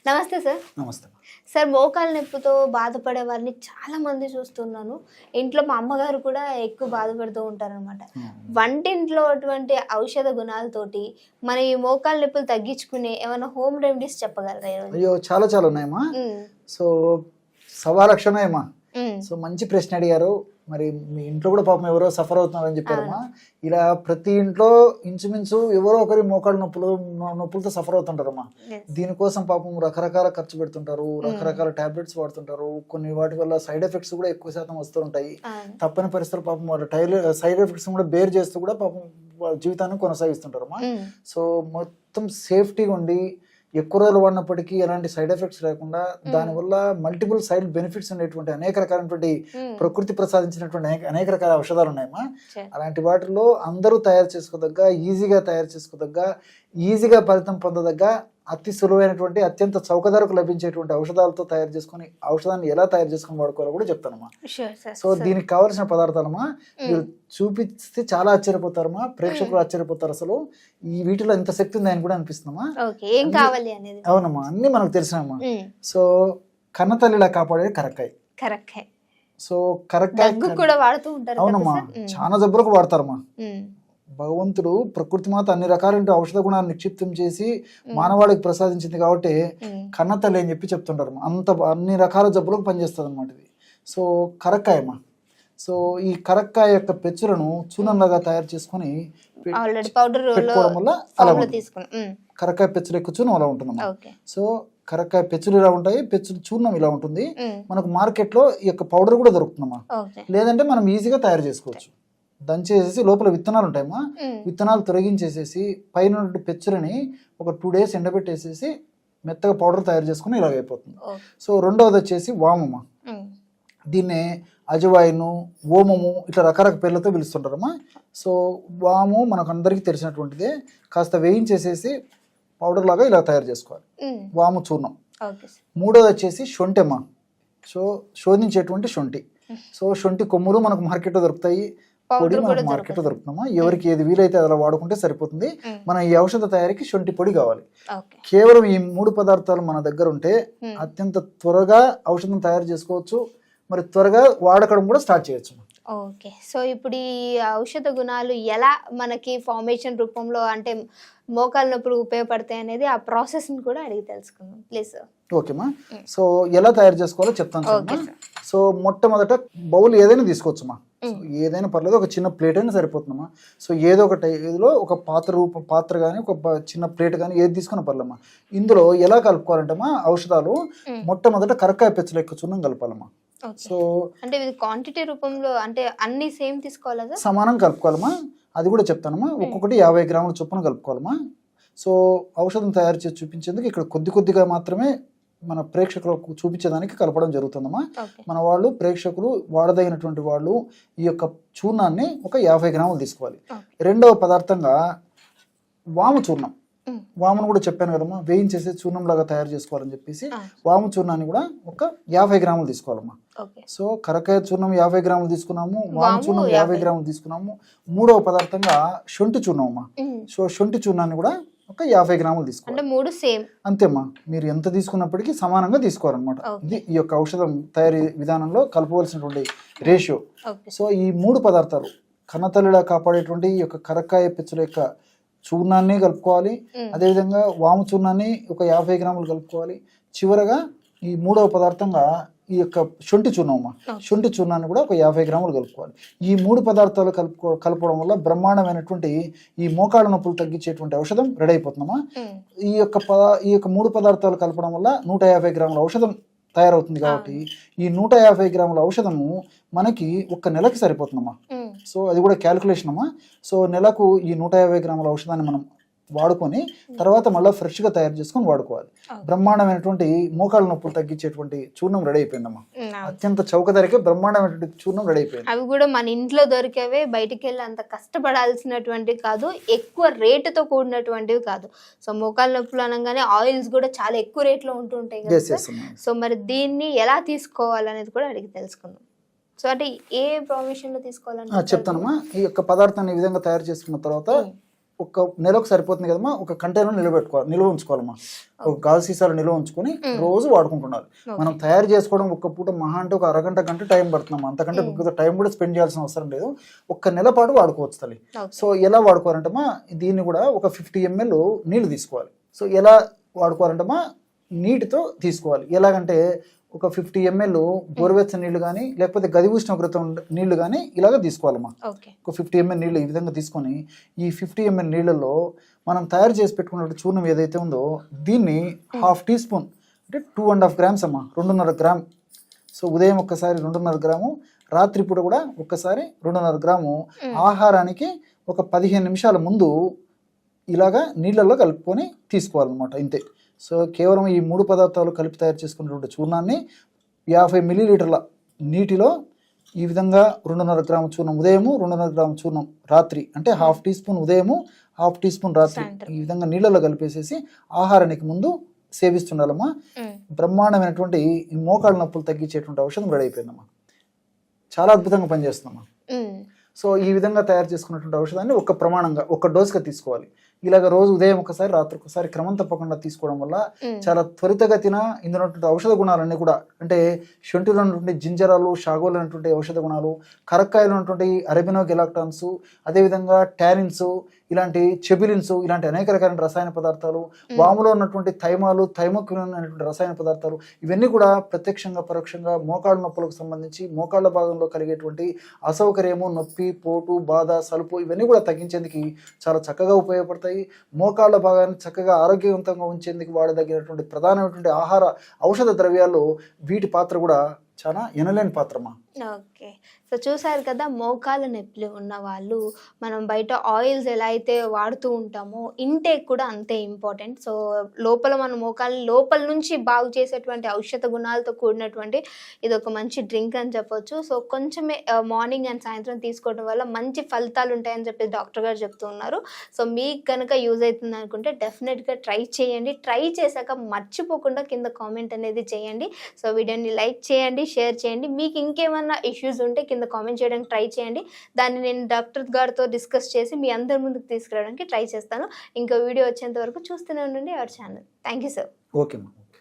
నమస్తే సార్. నమస్తే. సార్, మోకాలు నొప్పితో బాధపడే వారిని చాలా మంది చూస్తున్నాను. ఇంట్లో మా అమ్మగారు కూడా ఎక్కువ బాధపడుతూ ఉంటారనమాట. వంటింట్లో అటువంటి ఔషధ గుణాలతోటి మన ఈ మోకాలు నొప్పులు తగ్గించుకునే ఏమైనా హోమ్ రెమెడీస్ చెప్పగలరా ఈరోజు? అయ్యో, చాలా చాలా ఉన్నాయమ్మా. సో 1,00,000 ఉన్నాయమ్మా. సో మంచి ప్రశ్న అడిగారు. మరి మీ ఇంట్లో కూడా పాపం ఎవరో సఫర్ అవుతున్నారని చెప్పారమ్మా. ఇలా ప్రతి ఇంట్లో ఇంచుమించు ఎవరో ఒకరి మోకాళ్ళ నొప్పులతో సఫర్ అవుతుంటారమ్మా. దీనికోసం పాపం రకరకాల ఖర్చు పెడుతుంటారు, రకరకాల టాబ్లెట్స్ వాడుతుంటారు. కొన్ని వాటి వల్ల సైడ్ ఎఫెక్ట్స్ కూడా ఎక్కువ శాతం వస్తూ ఉంటాయి. తప్పని పరిస్థితులు పాపం వాళ్ళ సైడ్ ఎఫెక్ట్స్ కూడా బేర్ చేస్తూ కూడా పాపం వాళ్ళ జీవితాన్ని కొనసాగిస్తుంటారమ్మా. సో మొత్తం సేఫ్టీగా ఉండి ఎక్కువ రోజులు వాడినప్పటికీ ఎలాంటి సైడ్ ఎఫెక్ట్స్ లేకుండా దానివల్ల మల్టిపుల్ సైడ్ బెనిఫిట్స్ ఉండేటువంటి అనేక రకాలైనటువంటి ప్రకృతి ప్రసాదించినటువంటి అనేక రకాల ఔషధాలు ఉన్నాయమ్మా. అలాంటి వాటిలో అందరూ తయారు చేసుకోదగ్గ, ఈజీగా తయారు చేసుకోదగ్గ, ఈజీగా ఫలితం పొందదగ్గ, అతి సులువైనటువంటి, అత్యంత చౌకధరకు లభించేటువంటి ఔషధాలతో తయారు చేసుకుని ఔషధాన్ని ఎలా తయారు చేసుకుని వాడుకోవాలో కూడా చెప్తానమ్మా. సో దీనికి కావాల్సిన పదార్థాలమ్మా మీరు చూపిస్తే చాలా ఆశ్చర్యపోతారమ్మా. ప్రేక్షకులు ఆశ్చర్యపోతారు. అసలు ఈ వీటిలో ఎంత శక్తి ఉంది అని కూడా అనిపిస్తుందమ్మా. అవునమ్మా, అన్ని మనకు తెలిసినమ్మా. సో కన్నతల్లిలా కాపాడేది కరక్కాయ. సో కరక్కాయ కూడా వాడుతూ ఉంటారు. అవునమ్మా, చాలా జబ్బులకు వాడతారమ్మా. భగవంతుడు ప్రకృతి మాత అన్ని రకాలైన ఔషధ గుణాలు నిక్షిప్తం చేసి మానవాళికి ప్రసాదించింది కాబట్టి కన్నతల్లి అని చెప్పి చెప్తుంటారు. అన్ని రకాల జబ్బులకు పనిచేస్తుంది అనమాట ఇది. సో కరక్కాయమ్మా. సో ఈ కరక్కాయ యొక్క పెచ్చులను చూర్ణంలాగా తయారు చేసుకుని పెట్టుకోవడం వల్ల అలా కరక్కాయ పెచ్చులు ఎక్కువ చూర్ణం అలా ఉంటుందమ్మా. సో కరక్కాయ పెచ్చులు ఇలా ఉంటాయి, పెచ్చులు చూర్ణం ఇలా ఉంటుంది. మనకు మార్కెట్ లో ఈ యొక్క పౌడర్ కూడా దొరుకుతుందమ్మా. లేదంటే మనం ఈజీగా తయారు చేసుకోవచ్చు. దంచేసేసి లోపల విత్తనాలు ఉంటాయమ్మా, విత్తనాలు తొలగించేసేసి పైన పెచ్చులని ఒక 2 days ఎండబెట్టేసేసి మెత్తగా పౌడర్ తయారు చేసుకుని ఇలాగ అయిపోతుంది. సో రెండవది వచ్చేసి వామమ్మ. దీన్నే అజవాయిను, ఓమము ఇట్లా రకరకాల పేర్లతో పిలుస్తుంటారమ్మా. సో వాము మనకు అందరికీ తెలిసినటువంటిదే. కాస్త వేయించేసేసి పౌడర్ లాగా ఇలా తయారు చేసుకోవాలి, వాము చూర్ణం. మూడోది వచ్చేసి శొంఠి. సో శోధించేటువంటి శొంఠి. సో శొంఠి కొమ్ములు మనకు మార్కెట్లో దొరుకుతాయి, పొడి మనకు మార్కెట్లో దొరుకుతున్నామా. ఎవరికి ఏది వీలైతే అలా వాడుకుంటే సరిపోతుంది. మన ఈ ఔషధ తయారీకి శొంఠి పొడి కావాలి. కేవలం ఈ 3 పదార్థాలు మన దగ్గర ఉంటే అత్యంత త్వరగా ఔషధం తయారు చేసుకోవచ్చు. మరి త్వరగా వాడకడం కూడా స్టార్ట్ చేయొచ్చు. ఓకే. సో ఇప్పుడు ఈ ఔషధ గుణాలు ఎలా మనకి ఫార్మేషన్ రూపంలో అంటే మోకాలు నొప్పులు ఉపయోగపడతాయి అనేది ఆ ప్రాసెస్ ని కూడా అడిగి తెలుసుకుందాం ప్లీజ్. ఓకేమా. సో ఎలా తయారు చేసుకోవాలో చెప్తాను. సో మొట్టమొదట బౌల్ ఏదైనా తీసుకోవచ్చుమా. ఏదైనా పర్లేదు, ఒక చిన్న ప్లేట్ అయినా సరిపోతుందమ్మా. సో ఏదో ఒకటి ఏదో ఒక పాత్ర కానీ ఒక చిన్న ప్లేట్ కానీ ఏది తీసుకున్నా పర్లేమ్మా. ఇందులో ఎలా కలుపుకోవాలంటమ్మా ఔషధాలు మొట్టమొదట కరక్కాయ పెచ్చలు ఎక్కువ చూర్ణం కలపాలమ్మా. సో అంటే క్వాంటిటీ రూపంలో అంటే అన్ని సేమ్ తీసుకోవాలా? సమానం కలుపుకోవాలమ్మా. అది కూడా చెప్తానమ్మా. ఒక్కొక్కటి 50 గ్రాముల చొప్పున కలుపుకోవాలమ్మా. సో ఔషధం తయారు చేసి చూపించేందుకు ఇక్కడ కొద్దిగా మాత్రమే మన ప్రేక్షకులకు చూపించేదానికి కలపడం జరుగుతుందమ్మా. మన వాళ్ళు ప్రేక్షకులు వాడదగినటువంటి వాళ్ళు ఈ యొక్క చూర్ణాన్ని ఒక 50 గ్రాములు తీసుకోవాలి. రెండవ పదార్థంగా వాము చూర్ణం. వామును కూడా చెప్పాను కదమ్మా, వేయించేసి చూర్ణం లాగా తయారు చేసుకోవాలని చెప్పేసి వాము చూర్ణాన్ని కూడా ఒక 50 గ్రాములు తీసుకోవాలమ్మా. సో కరకాయ చూర్ణం 50 గ్రాములు తీసుకున్నాము, వాము చూర్ణం 50 గ్రాములు తీసుకున్నాము. మూడవ పదార్థంగా శొంఠి చూర్ణం అమ్మా. సో శొంఠి చూర్ణాన్ని కూడా ఒక 50 గ్రాములు తీసుకోవాలి. అంతేమ్మా, మీరు ఎంత తీసుకున్నప్పటికీ సమానంగా తీసుకోవాలన్నమాట. ఇది ఈ యొక్క ఔషధం తయారీ విధానంలో కలపవలసినటువంటి రేషియో. సో ఈ 3 పదార్థాలు కన్నతల్లిలా కాపాడేటువంటి ఈ యొక్క కరక్కాయ పెచ్చుల యొక్క చూర్ణాన్ని కలుపుకోవాలి. అదేవిధంగా వాము చూర్ణాన్ని ఒక 50 గ్రాములు కలుపుకోవాలి. చివరగా ఈ మూడవ పదార్థంగా ఈ యొక్క శొంఠి చూర్ణం. శొంఠి చూర్ణాన్ని కూడా ఒక 50 గ్రాములు కలుపుకోవాలి. ఈ 3 పదార్థాలు కలపడం వల్ల బ్రహ్మాండమైనటువంటి ఈ మోకాళ్ళ నొప్పులు తగ్గించేటువంటి ఔషధం రెడీ అయిపోతుందమ్మా. ఈ యొక్క 3 పదార్థాలు కలపడం వల్ల 150 గ్రాముల ఔషధం తయారవుతుంది. కాబట్టి ఈ 150 గ్రాముల ఔషధము మనకి 1 నెలకి సరిపోతుందమ్మా. సో అది కూడా క్యాల్కులేషన్ అమ్మా. సో నెలకు ఈ 150 గ్రాముల ఔషధాన్ని మనం వాడుకొని తర్వాత మళ్ళీ ఫ్రెష్గా తయారు చేసుకొని వాడుకోవాలి. బ్రహ్మాండమైనటువంటి మోకాళ్ళ నొప్పులు తగ్గించేటువంటి చూర్ణం రెడీ అయిపోయిందమ్మా. అత్యంత చౌక ధరకే బ్రహ్మాండమైనటువంటి చూర్ణం రెడీ అయిపోయింది. అవి కూడా మన ఇంట్లో దొరికేవే, బయటికి వెళ్ళి అంత కష్టపడాల్సినటువంటి కాదు, ఎక్కువ రేటుతో కూడినటువంటివి కాదు. సో మోకాళ్ళ నొప్పులు అనగానే ఆయిల్స్ కూడా చాలా ఎక్కువ రేట్లో ఉంటుంటాయి కదా. సో మరి దీన్ని ఎలా తీసుకోవాలనేది కూడా అడిగి తెలుసుకుందాం. సో అంటే ఏ ప్రొవిజన్ లో తీసుకోవాలని చెప్తానమ్మా. ఈ యొక్క పదార్థాన్ని ఈ విధంగా తయారు చేసుకున్న తర్వాత ఒక నెలకు సరిపోతుంది కదమ్మా, ఒక కంటైనర్ నిల్వ ఉంచుకోవాలమ్మా. ఒక గాజు సీసాలు నిల్వ ఉంచుకొని రోజు వాడుకుంటున్నారు. మనం తయారు చేసుకోవడం ఒక్క పూట మహా అంటే ఒక అరగంట గంట టైం పడుతున్నాం, అంతకంటే టైం కూడా స్పెండ్ చేయాల్సిన అవసరం లేదు. ఒక్క నెల పాటు వాడుకోవచ్చు తల్లి. సో ఎలా వాడుకోవాలంటమ్మా, దీన్ని కూడా ఒక 50 ml నీళ్లు తీసుకోవాలి. సో ఎలా వాడుకోవాలంటమ్మా, నీటితో తీసుకోవాలి. ఎలాగంటే ఒక 50 ml గోరువెచ్చని నీళ్లు కానీ లేకపోతే గది ఉష్ణోగ్రత నీళ్లు కానీ ఇలాగ తీసుకోవాలమ్మా. ఒక 50 ml నీళ్ళు ఈ విధంగా తీసుకొని ఈ 50 ml నీళ్ళలో మనం తయారు చేసి పెట్టుకున్న చూర్ణం ఏదైతే ఉందో దీన్ని 1/2 టీ స్పూన్ అంటే 2.5 grams అమ్మా, 2.5 గ్రామ్. సో ఉదయం ఒక్కసారి 2.5 గ్రాము, రాత్రిపూట కూడా ఒక్కసారి 2.5 గ్రాము. ఆహారానికి ఒక 15 నిమిషాల ముందు ఇలాగా నీళ్ళల్లో కలుపుకొని తీసుకోవాలన్నమాట, ఇంతే. సో కేవలం ఈ 3 పదార్థాలు కలిపి తయారు చేసుకున్నటువంటి చూర్ణాన్ని 50 ml నీటిలో ఈ విధంగా 2.5 గ్రాము చూర్ణం ఉదయము, 2.5 గ్రాము చూర్ణం రాత్రి, అంటే 1/2 టీ స్పూన్ ఉదయము, 1/2 టీ స్పూన్ రాత్రి, ఈ విధంగా నీళ్ళలో కలిపేసేసి ఆహారానికి ముందు సేవిస్తుండాలమ్మా. బ్రహ్మాండమైనటువంటి ఈ మోకాళ్ళ నొప్పులు తగ్గించేటువంటి ఔషధం రెడీ అయిపోయిందమ్మా. చాలా అద్భుతంగా పనిచేస్తుందమ్మా. సో ఈ విధంగా తయారు చేసుకున్నటువంటి ఔషధాన్ని ఒక ప్రమాణంగా ఒక డోస్గా తీసుకోవాలి. ఇలాగ రోజు ఉదయం ఒకసారి రాత్రి ఒకసారి క్రమం తప్పకుండా తీసుకోవడం వల్ల చాలా త్వరితగతిన ఇందులో ఔషధ గుణాలన్నీ కూడా, అంటే శొంఠిలో ఉన్నటువంటి జింజరాలు, షాగోలు అనేటువంటి ఔషధ గుణాలు, కరక్కాయలు ఉన్నటువంటి అరబినో గెలాక్టాన్స్, అదేవిధంగా టానిన్స్, ఇలాంటి చెబిలిన్స్, ఇలాంటి అనేక రకాల రసాయన పదార్థాలు, వాములో ఉన్నటువంటి థైమాలు, థైమోక్విన్ అనేటువంటి రసాయన పదార్థాలు, ఇవన్నీ కూడా ప్రత్యక్షంగా పరోక్షంగా మోకాళ్ళ నొప్పులకు సంబంధించి మోకాళ్ళ భాగంలో కలిగేటువంటి అసౌకర్యము, నొప్పి, పోటు, బాధ, సలుపు ఇవన్నీ కూడా తగ్గించేందుకు చాలా చక్కగా ఉపయోగపడతాయి. మోకాళ్ళ భాగాన్ని చక్కగా ఆరోగ్యవంతంగా ఉంచేందుకు వాడదగినటువంటి ప్రధానమైనటువంటి ఆహార ఔషధ ద్రవ్యాల్లో వీటి పాత్ర కూడా చాలా ఎనలేని పాత్రమా. ఓకే, సో చూసారు కదా, మోకాళ్ళ నొప్పులు ఉన్న వాళ్ళు మనం బయట ఆయిల్స్ ఎలా అయితే వాడుతూ ఉంటామో ఇంటేక్ కూడా అంతే ఇంపార్టెంట్. సో లోపల మన మోకాళ్ళ లోపల నుంచి బాగు చేసేటువంటి ఔషధ గుణాలతో కూడినటువంటి ఇది ఒక మంచి డ్రింక్ అని చెప్పొచ్చు. సో కొంచెమే మార్నింగ్ అండ్ సాయంత్రం తీసుకోవడం వల్ల మంచి ఫలితాలు ఉంటాయని చెప్పి డాక్టర్ గారు చెప్తూ ఉన్నారు. సో మీకు కనుక యూజ్ అవుతుంది అనుకుంటే డెఫినెట్గా ట్రై చేయండి. ట్రై చేశాక మర్చిపోకుండా కింద కామెంట్ అనేది చేయండి. సో వీడియోని లైక్ చేయండి, షేర్ చేయండి. మీకు ఇంకేమైనా ఇష్యూస్ ఉంటే కింద కామెంట్ చేయడానికి ట్రై చేయండి. దాన్ని నేను డాక్టర్ గారితో డిస్కస్ చేసి మీ అందరి ముందుకు తీసుకురావడానికి ట్రై చేస్తాను. ఇంకో వీడియో వచ్చేంత వరకు చూస్తూనే ఉండండి our channel. Thank you sir. Okay.